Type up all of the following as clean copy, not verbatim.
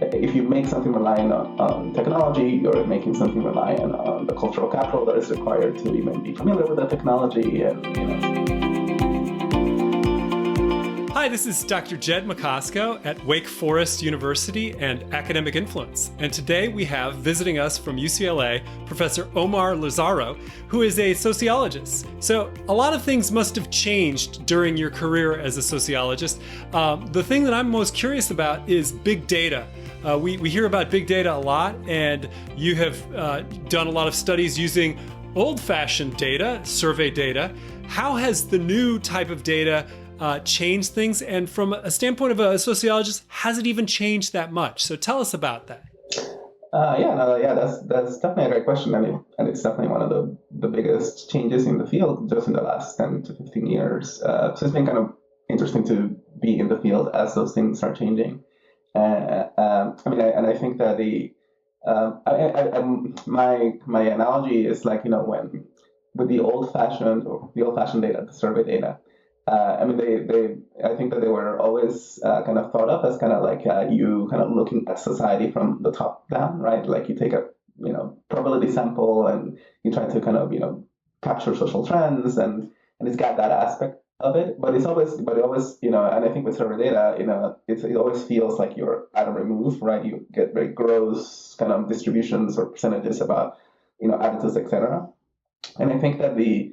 if you make something reliant on technology, you're making something reliant on the cultural capital that is required to even be familiar with the technology, and. Hi, this is Dr. Jed Macosko at Wake Forest University and Academic Influence. And today we have visiting us from UCLA, Professor Omar Lizardo, who is a sociologist. So a lot of things must have changed during your career as a sociologist. The thing that I'm most curious about is big data. We hear about big data a lot, and you have done a lot of studies using old-fashioned data, survey data. How has the new type of data change things? And from a standpoint of a sociologist, has it even changed that much? So tell us about that. That's definitely a great question. And it's definitely one of the biggest changes in the field just in the last 10 to 15 years. So it's been kind of interesting to be in the field as those things are changing. I think that my analogy is like, when with the old-fashioned data, the survey data. I think that they were always kind of thought of as kind of like you kind of looking at society from the top down, right? Like you take a probability sample and you try to kind of capture social trends, and it's got that aspect of it. But it always and I think with survey data, it always feels like you're at a remove, right? You get very gross kind of distributions or percentages about attitudes, etc. And I think that the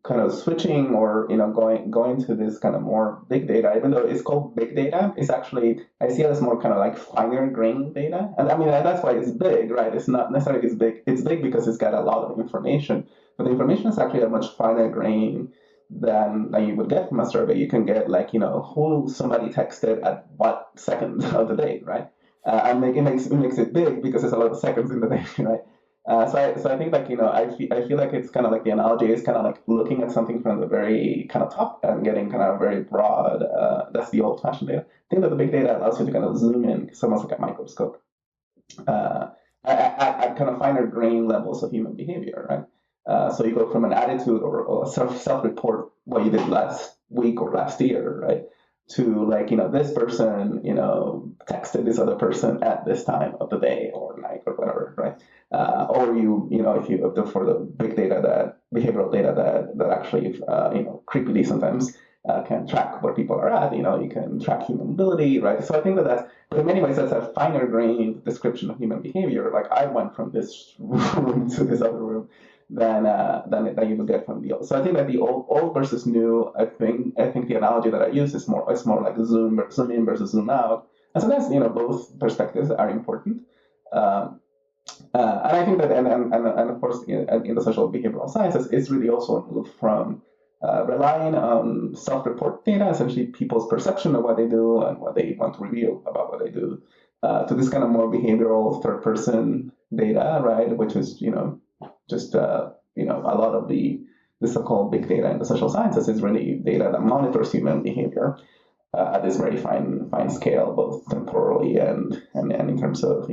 kind of switching or going to this kind of more big data, even though it's called big data, is actually, I see it as more kind of like finer grained data. And that's why it's big, right? It's not necessarily it's big. It's big because it's got a lot of information, but the information is actually a much finer grain than you would get from a survey. You can get like who somebody texted at what second of the day, right? And it makes it big because there's a lot of seconds in the day, right? So I think like I feel like it's kind of like the analogy is kind of like looking at something from the very kind of top and getting kind of very broad. That's the old-fashioned data. I think that the big data allows you to kind of zoom in. It's almost like a microscope at kind of finer grain levels of human behavior, right? So you go from an attitude or self-report what you did last week or last year, right? To like this person texted this other person at this time of the day or night or whatever, right? Or if for the big data, that behavioral data that actually creepily sometimes can track where people are at. You can track human mobility, right? So I think but in many ways that's a finer grained description of human behavior. Like I went from this room to this other room than you would get from the old. So I think that the old versus new. I think the analogy that I use is more like zoom in versus zoom out. And sometimes both perspectives are important. And I think that and of course in the social behavioral sciences, it's really also a move from relying on self-report data, essentially people's perception of what they do and what they want to reveal about what they do, to this kind of more behavioral third-person data, right? Which is just a lot of the so-called big data in the social sciences is really data that monitors human behavior at this very fine scale, both temporally and in terms of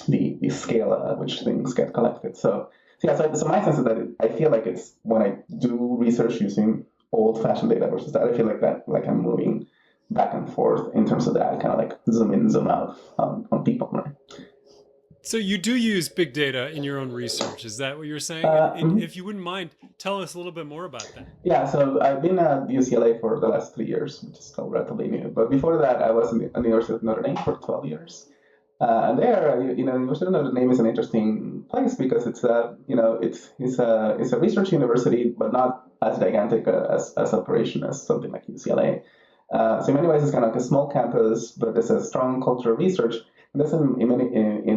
the scale at which things get collected. So my sense is that I feel like it's when I do research using old-fashioned data versus that, I feel like I'm moving back and forth in terms of that kind of like zoom in, zoom out on people, right? So you do use big data in your own research. Is that what you're saying? If you wouldn't mind, tell us a little bit more about that. Yeah, so I've been at UCLA for the last 3 years, which is still relatively new. But before that, I was at the University of Notre Dame for 12 years. And there, University of Notre Dame is an interesting place because it's a research university, but not as gigantic as operation as something like UCLA. So in many ways, it's kind of like a small campus, but there's a strong culture of research. In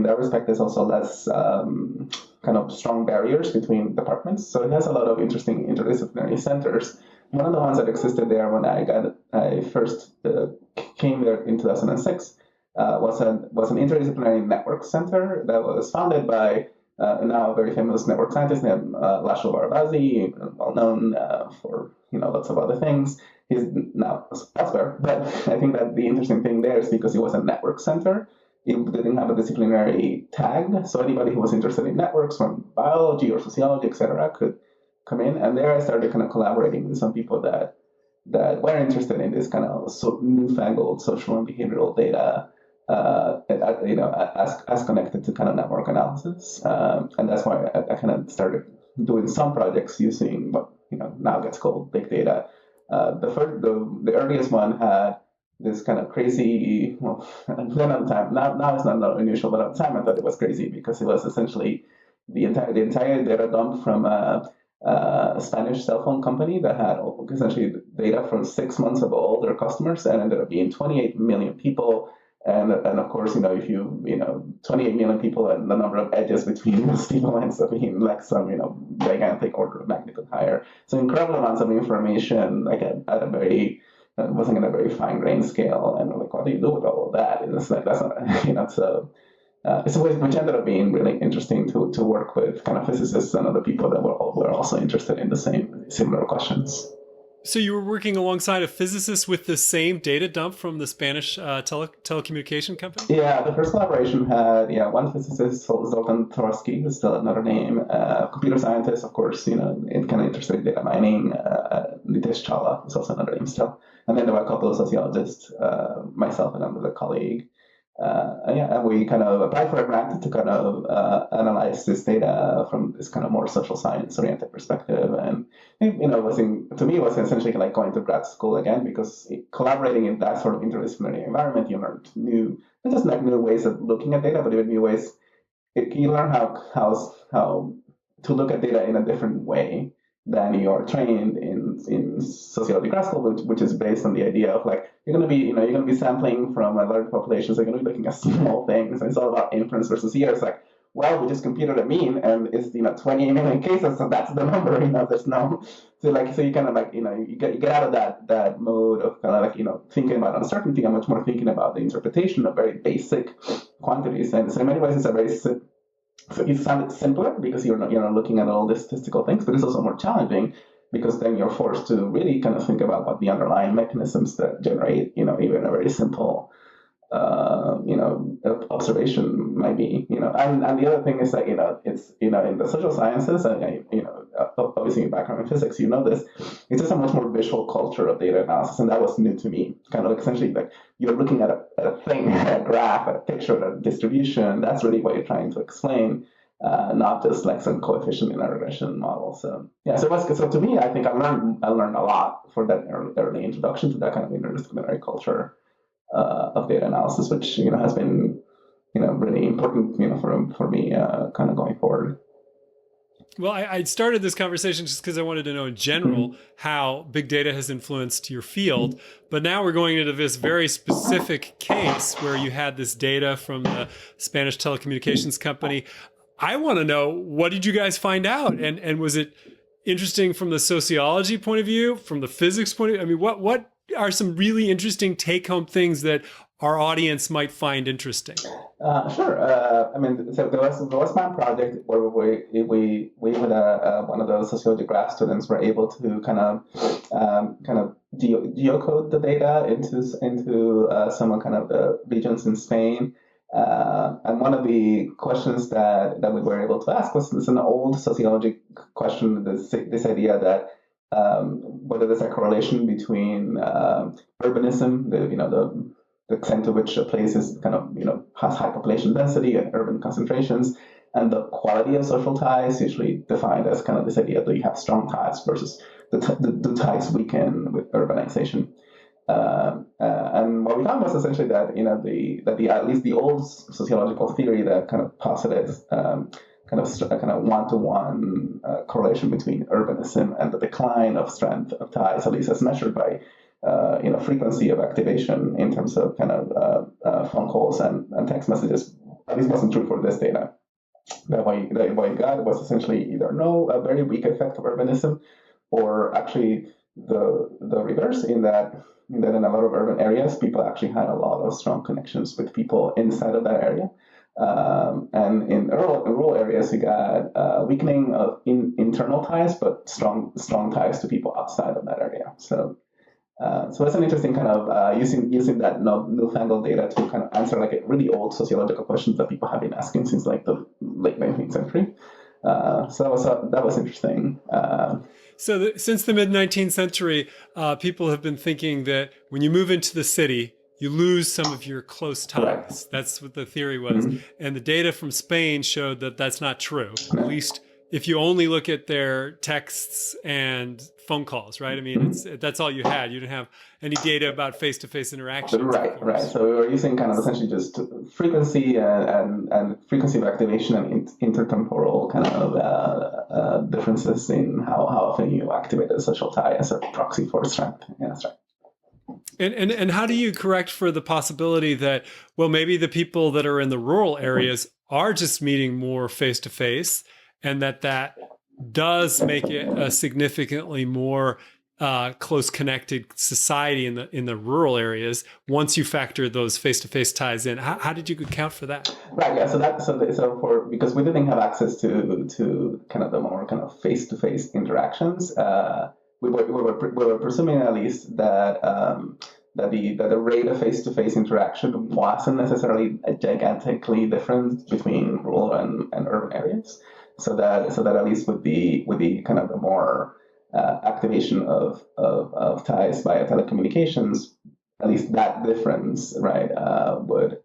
that respect, there's also less kind of strong barriers between departments. So it has a lot of interesting interdisciplinary centers. One of the ones that existed there when I first came there in 2006 was an interdisciplinary network center that was founded by now a very famous network scientist named Laszlo Barabasi, well known for lots of other things. He's now elsewhere, but I think that the interesting thing there is because it was a network center. It didn't have a disciplinary tag, so anybody who was interested in networks from biology or sociology, etc., could come in. And there I started kind of collaborating with some people that were interested in this kind of newfangled social and behavioral data as connected to kind of network analysis. And that's why I kind of started doing some projects using what now gets called big data. The earliest one had this kind of crazy. Well, then at the time, now it's not unusual, but at the time I thought it was crazy because it was essentially the entire data dump from a Spanish cell phone company that had essentially data from 6 months of all their customers, and ended up being 28 million people. And of course, if you 28 million people and the number of edges between those people ends up being like some gigantic order of magnitude higher. So incredible amounts of information, like at a very wasn't in a very fine grained scale. And I'm like, what do you do with all of that? And it's like that's not so. It's a way which ended up being really interesting to work with kind of physicists and other people that were also interested in the similar questions. So you were working alongside a physicist with the same data dump from the Spanish telecommunication company? Yeah, the first collaboration had one physicist, Zoltan Tversky, who's still another name, computer scientist, of course, in kind of interested in data mining. Nitesh Chawla is also another name still. And then there were a couple of sociologists, myself and another colleague. And we kind of applied for a grant to kind of analyze this data from this kind of more social science oriented perspective. And, to me, it was essentially like going to grad school again, because collaborating in that sort of interdisciplinary environment, you learn not just like new ways of looking at data, but even new ways. You learn how to look at data in a different way than you are trained in sociology grad school, which is based on the idea of like you're going to be sampling from a large population, so you're going to be looking at small things, and it's all about inference versus here. It's like, well, we just computed a mean, and it's 28 million cases, so that's the number. There's no so you kind of like you get out of that mode of kind of like thinking about uncertainty and much more thinking about the interpretation of very basic quantities. And so in many ways, it's a very so it sounded simpler because you're not looking at all the statistical things, but it's also more challenging because then you're forced to really kind of think about what the underlying mechanisms that generate even a very simple observation might be. And the other thing is that it's in the social sciences, and obviously your background in physics, this, it's just a much more visual culture of data analysis, and that was new to me. Kind of like essentially like you're looking at a thing, a graph, a picture, a distribution. That's really what you're trying to explain, not just like some coefficient in a regression model. So yeah, so to me, I think I learned a lot for that early introduction to that kind of interdisciplinary culture of data analysis, which has been really important for me kind of going forward. Well, I started this conversation just because I wanted to know in general how big data has influenced your field. But now we're going into this very specific case where you had this data from the Spanish telecommunications company. I want to know, what did you guys find out? And was it interesting from the sociology point of view, from the physics point of view? I mean, what are some really interesting take-home things that our audience might find interesting? Sure. So there was one project where we with one of the sociology grad students were able to kind of geocode the data into some kind of the regions in Spain. And one of the questions that we were able to ask was an old sociology question, this idea that whether there's a correlation between urbanism, the extent to which a place is kind of has high population density and urban concentrations, and the quality of social ties, usually defined as kind of this idea that you have strong ties versus the ties weaken with urbanization. And what we found was essentially that at least the old sociological theory that kind of posited kind of one-to-one correlation between urbanism and the decline of strength of ties, at least as measured by frequency of activation in terms of kind of phone calls and text messages, at least wasn't true for this data. What you got was essentially either a very weak effect of urbanism, or actually the reverse, in that in a lot of urban areas, people actually had a lot of strong connections with people inside of that area. And in rural areas, you got weakening of internal ties, but strong ties to people outside of that area. So it's an interesting kind of using that newfangled data to kind of answer like a really old sociological questions that people have been asking since like the late 19th century. So that was interesting. Since the mid 19th century, people have been thinking that when you move into the city, you lose some of your close ties. Right. That's what the theory was. Mm-hmm. And the data from Spain showed that that's not true, at least if you only look at their texts and phone calls, right? I mean, that's all you had. You didn't have any data about face-to-face interactions. Right. So we were using kind of essentially just frequency and frequency of activation and intertemporal kind of differences in how often you activate a social tie as a proxy for strength. Yeah, that's right. And how do you correct for the possibility that, well, maybe the people that are in the rural areas are just meeting more face-to-face, and that does make it a significantly more close connected society in the rural areas once you factor those face-to-face ties in? How did you account for that? Right. Yeah. Because we didn't have access to kind of the more kind of face-to-face interactions. We were presuming at least that the rate of face-to-face interaction wasn't necessarily gigantically different between rural and urban areas. So that at least with the kind of the more activation of ties via telecommunications, at least that difference, right, would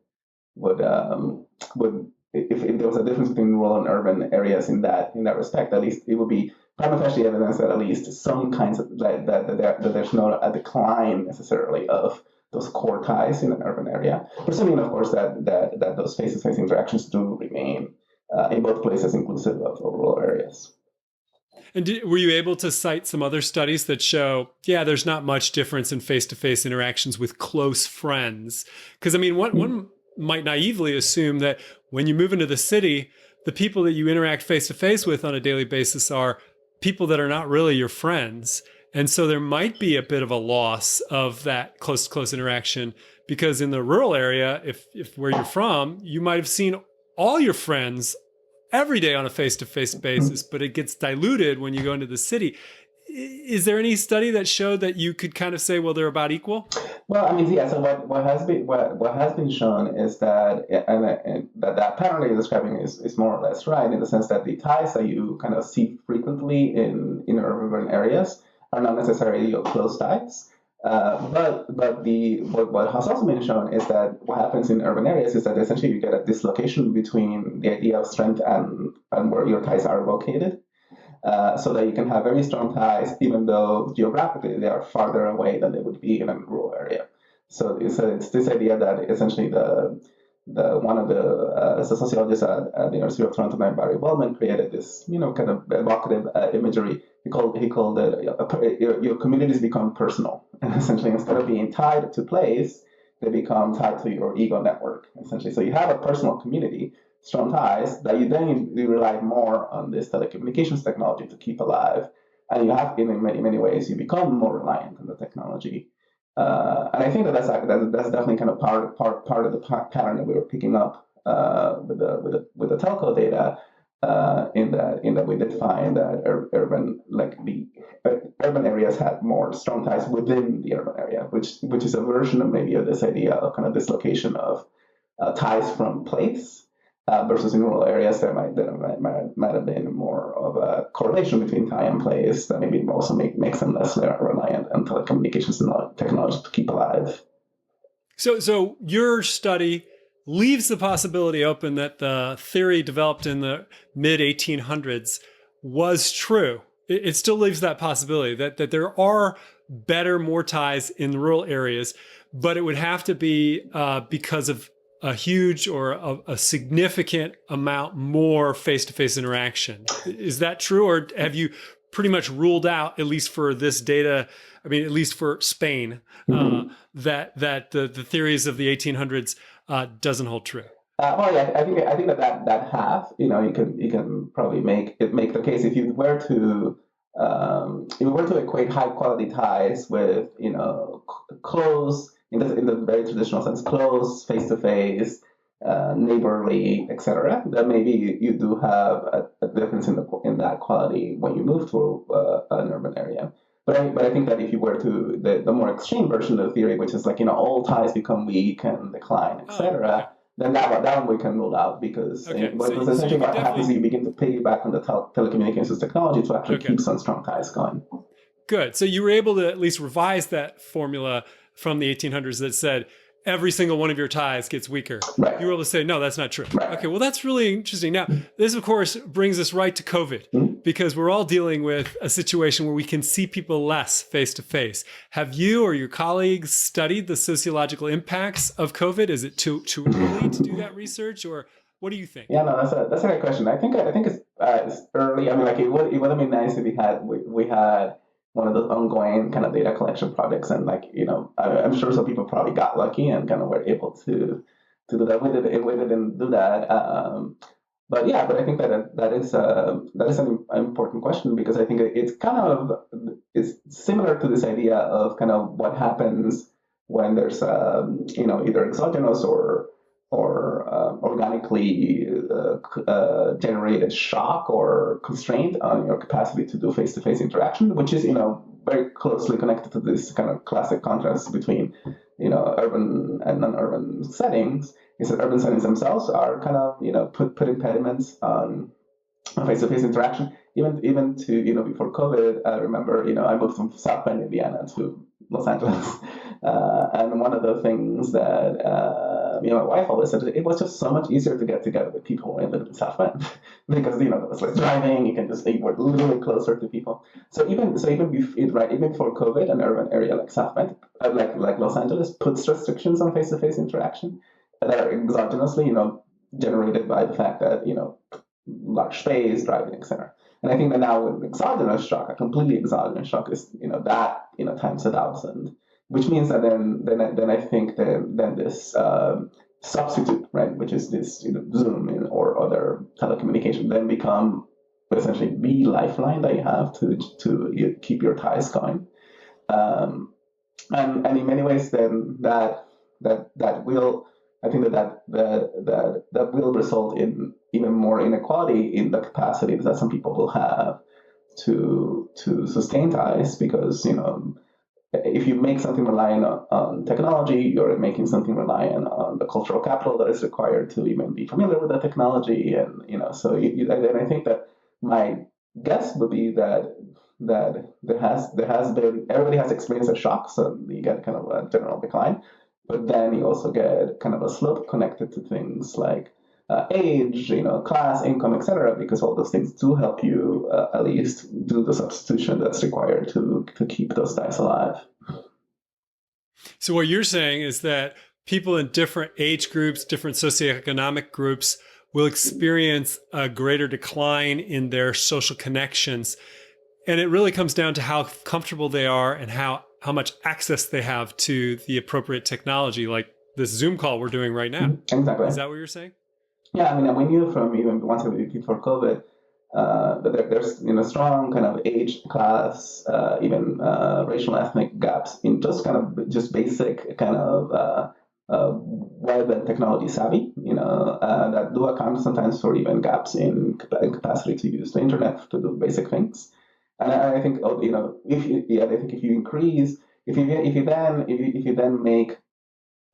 if there was a difference between rural and urban areas in that respect, at least it would be prima facie evidence that at least some kinds of that there's not a decline necessarily of those core ties in an urban area, presuming of course that those face-to-face interactions do remain in both places, inclusive of rural areas. And were you able to cite some other studies that show, there's not much difference in face-to-face interactions with close friends? Because I mean, one might naively assume that when you move into the city, the people that you interact face-to-face with on a daily basis are people that are not really your friends. And so there might be a bit of a loss of that close interaction, because in the rural area, if where you're from, you might have seen all your friends every day on a face-to-face basis, but it gets diluted when you go into the city. Is there any study that showed that you could kind of say, well, they're about equal? Well, I mean, yeah. So what has been shown is that, and that pattern that you're describing is more or less right, in the sense that the ties that you kind of see frequently in urban areas are not necessarily your close ties. But what has also been shown is that what happens in urban areas is that essentially you get a dislocation between the idea of strength and where your ties are located, so that you can have very strong ties even though geographically they are farther away than they would be in a rural area. So it's this idea that essentially one of the sociologists at the University of Toronto, Barry Wellman, created this kind of evocative imagery. He called it your communities become personal, and essentially instead of being tied to place, they become tied to your ego network. Essentially, so you have a personal community, strong ties that you rely more on this telecommunications technology to keep alive, and you have in many ways you become more reliant on the technology. And I think that's definitely kind of part of the pattern that we were picking up with the telco data. In that we did find that urban areas had more strong ties within the urban area, which is a version of maybe of this idea of kind of dislocation of ties from place, versus in rural areas there might have been more of a correlation between tie and place that maybe also makes them less reliant on telecommunications and technology to keep alive. So your study leaves the possibility open that the theory developed in the mid-1800s was true. It still leaves that possibility that there are better, more ties in the rural areas, but it would have to be because of a huge or a significant amount more face-to-face interaction. Is that true, or have you pretty much ruled out, at least for this data, I mean, at least for Spain, that the theories of the 1800s doesn't hold true? Well, yeah, I think that half, you can probably make the case if you were to equate high quality ties with close in the very traditional sense, close, face to face, neighborly, etc. That maybe you do have a difference in that quality when you move to an urban area. But I think that if you were to the more extreme version of the theory, which is like all ties become weak and decline, etc., then that one we can rule out, because essentially what happens is you begin to piggyback on the telecommunications technology to actually keep some strong ties going. Good. So you were able to at least revise that formula from the 1800s that said every single one of your ties gets weaker. Right. You were able to say, no, that's not true. Right. Okay, well, that's really interesting. Now, this, of course, brings us right to COVID, because we're all dealing with a situation where we can see people less face to face. Have you or your colleagues studied the sociological impacts of COVID? Is it too early to do that research, or what do you think? Yeah, no, that's a great question. I think it's early. I mean, like it would have been nice if we had one of those ongoing kind of data collection projects, and like I'm sure some people probably got lucky and kind of were able to do that. We didn't do that. But I think that is an important question, because I think it's similar to this idea of kind of what happens when there's either exogenous or organically generated shock or constraint on your capacity to do face-to-face interaction, which is very closely connected to this kind of classic contrast between urban and non-urban settings. Is that urban settings themselves are kind of put impediments on face-to-face interaction. Even to before COVID, I remember I moved from South Bend, Indiana, to Los Angeles, and one of the things that my wife always said, it was just so much easier to get together with people when I lived in South Bend, because there was less driving. You were literally closer to people. Even before COVID, an urban area like South Bend, like Los Angeles, puts restrictions on face-to-face interaction that are exogenously generated by the fact that large space, driving, etc. And I think that now with exogenous shock, a completely exogenous shock is that times 1,000, which means that then I think then this substitute, right, which is this Zoom or other telecommunication, then become essentially the lifeline that you have to keep your ties going. And in many ways, then that will, I think that will result in even more inequality in the capacity that some people will have to sustain ties, because if you make something reliant on technology, you're making something reliant on the cultural capital that is required to even be familiar with the technology, and and I think that my guess would be that there has been, everybody has experienced a shock, so you get kind of a general decline. But then you also get kind of a slope connected to things like age, class, income, etc., because all those things do help you at least do the substitution that's required to keep those ties alive. So what you're saying is that people in different age groups, different socioeconomic groups, will experience a greater decline in their social connections. And it really comes down to how comfortable they are and how much access they have to the appropriate technology, like this Zoom call we're doing right now. Exactly. Is that what you're saying? Yeah, I mean, we knew from even once before COVID that there's strong kind of age, class, even racial, ethnic gaps in just basic kind of web and technology savvy, that do account sometimes for even gaps in capacity to use the internet to do basic things. And I think if you increase, if you then make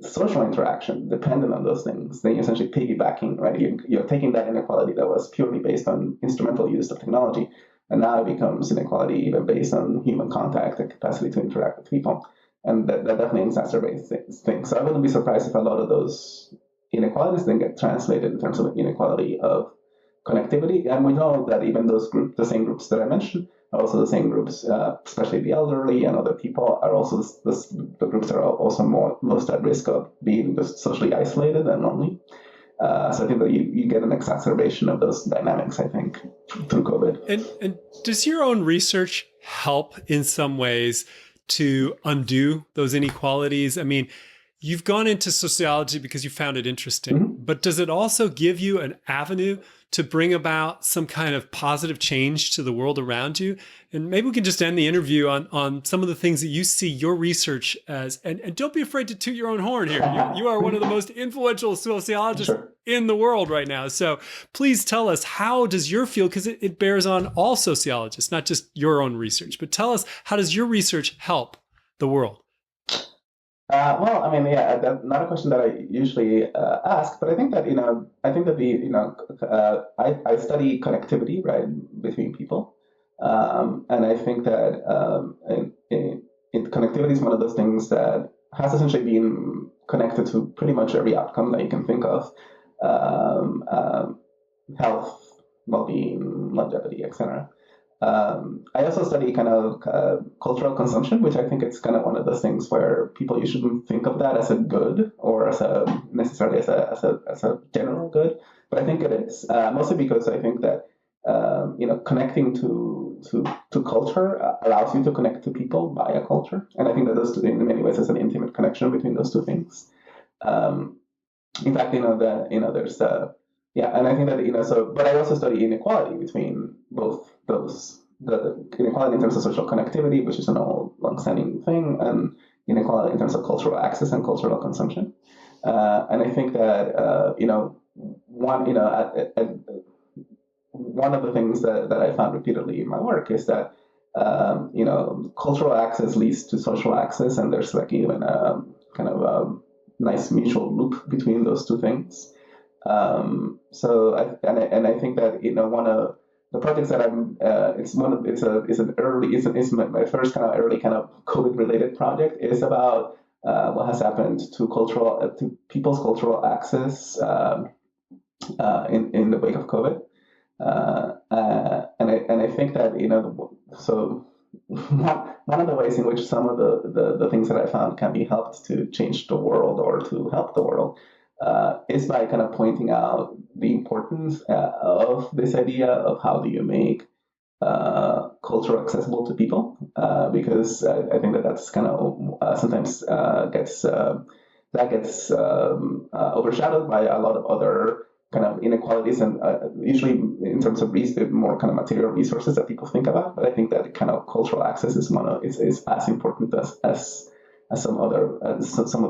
social interaction dependent on those things, then you're essentially piggybacking, right? You're taking that inequality that was purely based on instrumental use of technology, and now it becomes inequality even based on human contact and capacity to interact with people, and that definitely exacerbates things. So I wouldn't be surprised if a lot of those inequalities then get translated in terms of inequality of connectivity. And we know that even those groups, the same groups that I mentioned, are also the same groups, especially the elderly and other people, are also the groups that are also most at risk of being just socially isolated and lonely. So I think that you get an exacerbation of those dynamics, I think, through COVID. And does your own research help in some ways to undo those inequalities? I mean, you've gone into sociology because you found it interesting, but does it also give you an avenue to bring about some kind of positive change to the world around you? And maybe we can just end the interview on some of the things that you see your research as, and don't be afraid to toot your own horn here. You are one of the most influential sociologists in the world right now. So please tell us, how does your field, because it bears on all sociologists, not just your own research, but tell us, how does your research help the world? Well, I mean, yeah, that's not a question that I usually ask, but I think that I study connectivity, right, between people, and I think that connectivity is one of those things that has essentially been connected to pretty much every outcome that you can think of, health, well-being, longevity, etc. I also study kind of cultural consumption, which I think it's kind of one of those things where people, you shouldn't think of that as a good or as a necessarily as a general good, but I think it is, mostly because I think that connecting to culture allows you to connect to people via culture, and I think that those two, in many ways, is an intimate connection between those two things. In fact, there's and I think that but I also study inequality between both those, the inequality in terms of social connectivity, which is an old, long-standing thing, and inequality in terms of cultural access and cultural consumption. And I think that one of the things that I found repeatedly in my work is that cultural access leads to social access, and there's like even a kind of a nice mutual loop between those two things. So I think that one of the projects that I'm it's my first kind of early kind of COVID related project is about what has happened to people's cultural access in the wake of COVID. And I think that so one of the ways in which some of the things that I found can be helped to change the world or to help the world is by kind of pointing out the importance of this idea of how do you make culture accessible to people, because I think that that's kind of sometimes gets overshadowed by a lot of other kind of inequalities, and usually in terms of more kind of material resources that people think about. But I think that kind of cultural access is is as important as some of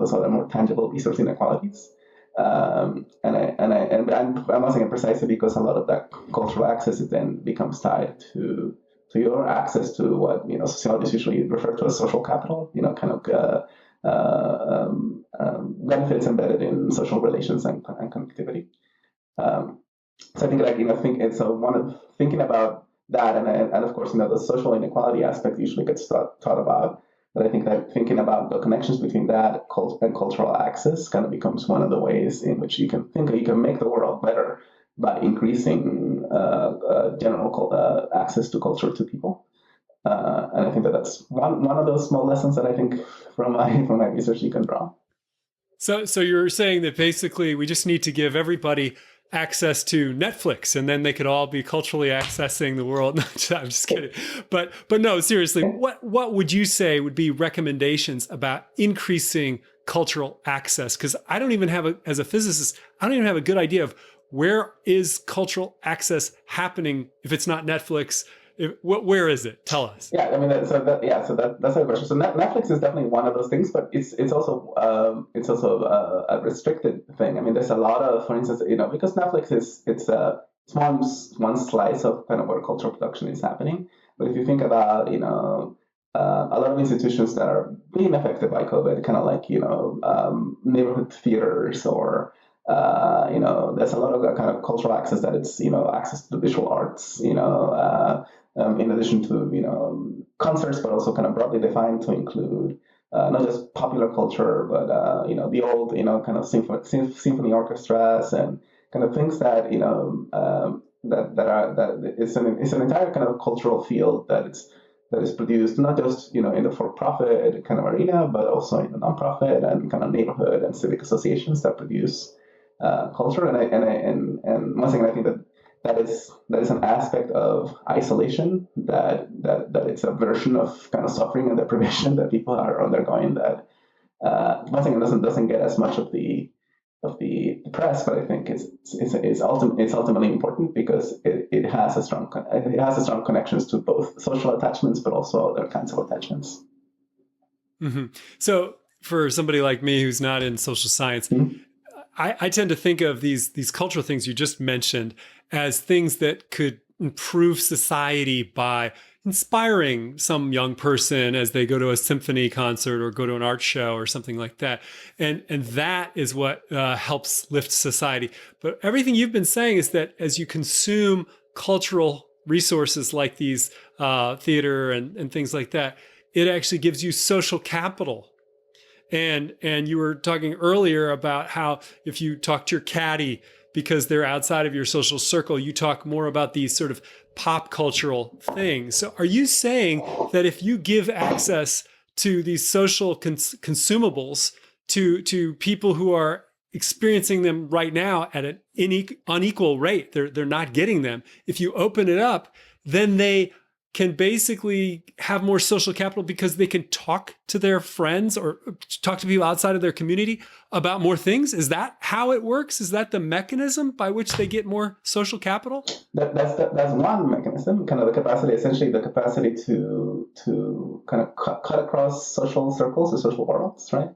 those other more tangible resource inequalities. And I'm asking it precisely because a lot of that cultural access then becomes tied to your access to what sociologists usually refer to as social capital. Benefits embedded in social relations and connectivity. So I think one of thinking about that, and of course the social inequality aspect usually gets thought about. But I think that thinking about the connections between that and cultural access kind of becomes one of the ways in which you can make the world better by increasing general access to culture to people. And I think that that's one of those small lessons that I think from my research you can draw. So you're saying that basically we just need to give everybody access to Netflix, and then they could all be culturally accessing the world. I'm just kidding. But no, seriously, what would you say would be recommendations about increasing cultural access? Because I don't even have as a physicist, I don't even have a good idea of where is cultural access happening if it's not Netflix. Where is it? Tell us. Yeah, I mean, that's a question. So Netflix is definitely one of those things, but it's also a restricted thing. I mean, there's a lot of, for instance, because Netflix it's one slice of kind of where cultural production is happening. But if you think about a lot of institutions that are being affected by COVID, kind of like neighborhood theaters or there's a lot of that kind of cultural access that it's access to the visual arts, in addition to concerts, but also kind of broadly defined to include not just popular culture, but the old kind of symphony orchestras and kind of things that that it's an entire kind of cultural field that is produced not just in the for-profit kind of arena, but also in the nonprofit and kind of neighborhood and civic associations that produce culture. And once again, I think that is an aspect of isolation that it's a version of kind of suffering and deprivation that people are undergoing that once again doesn't get as much of the press, but I think it's ultimately important because it has strong connections to both social attachments but also other kinds of attachments. Mm-hmm. So for somebody like me who's not in social science, mm-hmm. I tend to think of these cultural things you just mentioned as things that could improve society by inspiring some young person as they go to a symphony concert or go to an art show or something like that. And that is what helps lift society. But everything you've been saying is that as you consume cultural resources like these theater and things like that, it actually gives you social capital. And you were talking earlier about how if you talk to your caddy because they're outside of your social circle, you talk more about these sort of pop cultural things. So are you saying that if you give access to these social consumables to people who are experiencing them right now at an unequal rate, they're not getting them, if you open it up, then they can basically have more social capital because they can talk to their friends or talk to people outside of their community about more things? Is that how it works? Is that the mechanism by which they get more social capital? That's one mechanism, kind of the capacity, essentially the capacity to kind of cut across social circles or social worlds, right?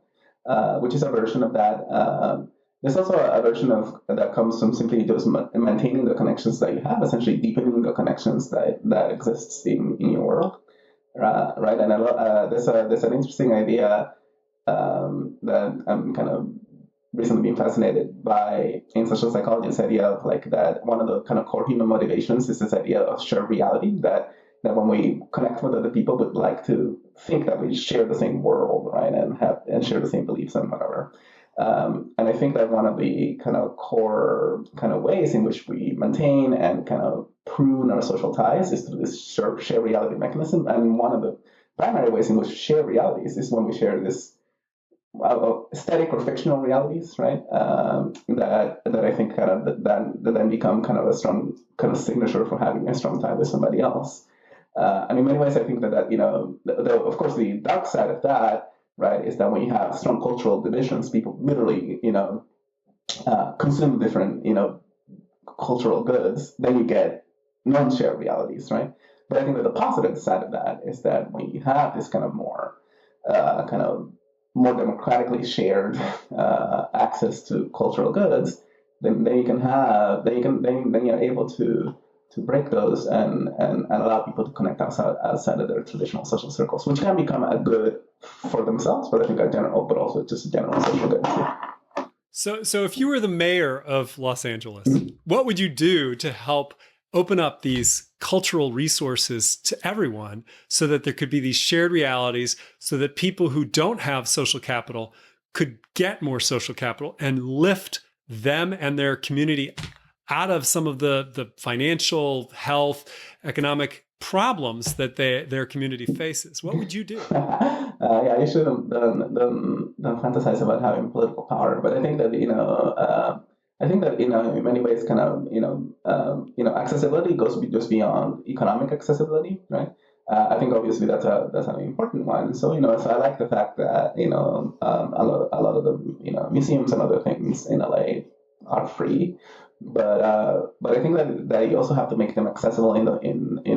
Which is a version of that. There's also a version of that comes from simply just maintaining the connections that you have, essentially deepening the connections that exists in your world, right? And there's an interesting idea that I'm kind of recently been fascinated by in social psychology. This idea of like that one of the kind of core human motivations is this idea of shared reality, that when we connect with other people, we'd like to think that we share the same world, right, and share the same beliefs and whatever. And I think that one of the kind of core kind of ways in which we maintain and kind of prune our social ties is through this share reality mechanism. And one of the primary ways in which we share realities is when we share this aesthetic or fictional realities, right? That I think kind of that then become kind of a strong kind of signature for having a strong tie with somebody else. And in many ways, I think that of course, the dark side of that, right, is that when you have strong cultural divisions, people literally, consume different, cultural goods, then you get non-shared realities, right? But I think that the positive side of that is that when you have this kind of more democratically shared access to cultural goods, then you're able to break those and allow people to connect outside of their traditional social circles, which can become a good for themselves, but I think but also just a general social good too. So if you were the mayor of Los Angeles, what would you do to help open up these cultural resources to everyone so that there could be these shared realities, so that people who don't have social capital could get more social capital and lift them and their community out of some of the financial, health, economic problems that their community faces? What would you do? Yeah, you shouldn't don't fantasize about having political power, but I think that in many ways, kind of accessibility goes just beyond economic accessibility, right? I think obviously that's an important one. So so I like the fact that a lot of the museums and other things in LA are free. But I think that you also have to make them accessible in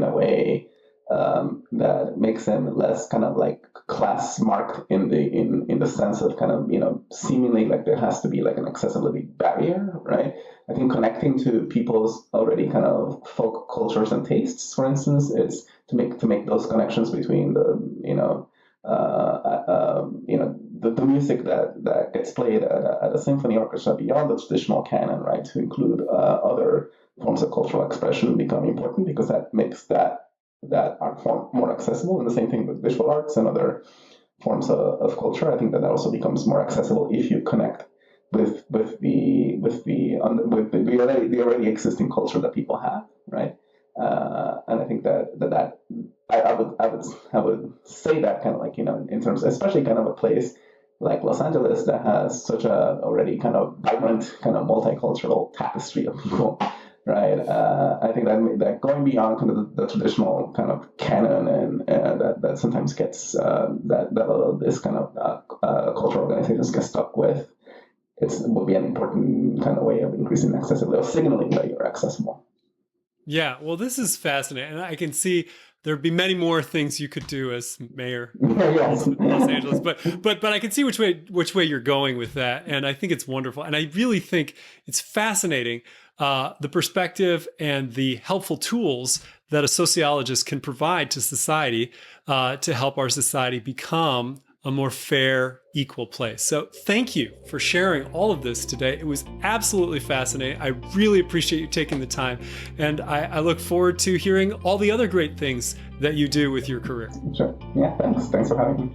a way that makes them less kind of like class marked in the sense of kind of seemingly like there has to be like an accessibility barrier, right? I think connecting to people's already kind of folk cultures and tastes, for instance, is to make those connections between the music that gets played at a symphony orchestra beyond the traditional canon, right, to include other forms of cultural expression become important, because that makes that art form more accessible. And the same thing with visual arts and other forms of culture. I think that also becomes more accessible if you connect with the already existing culture that people have, right? And I think that I would say that kind of like in terms, especially kind of a place like Los Angeles that has such a already kind of vibrant kind of multicultural tapestry of people, right? I think that going beyond kind of the traditional kind of canon and that sometimes gets that a lot of this kind of cultural organizations get stuck with, would be an important kind of way of increasing accessibility, of signaling that you're accessible. Yeah, well, this is fascinating, and I can see there'd be many more things you could do as mayor of Los Angeles, but I can see which way you're going with that, and I think it's wonderful, and I really think it's fascinating the perspective and the helpful tools that a sociologist can provide to society to help our society become a more fair, equal place. So thank you for sharing all of this today. It was absolutely fascinating. I really appreciate you taking the time. And I look forward to hearing all the other great things that you do with your career. Sure. Yeah, thanks. Thanks for having me.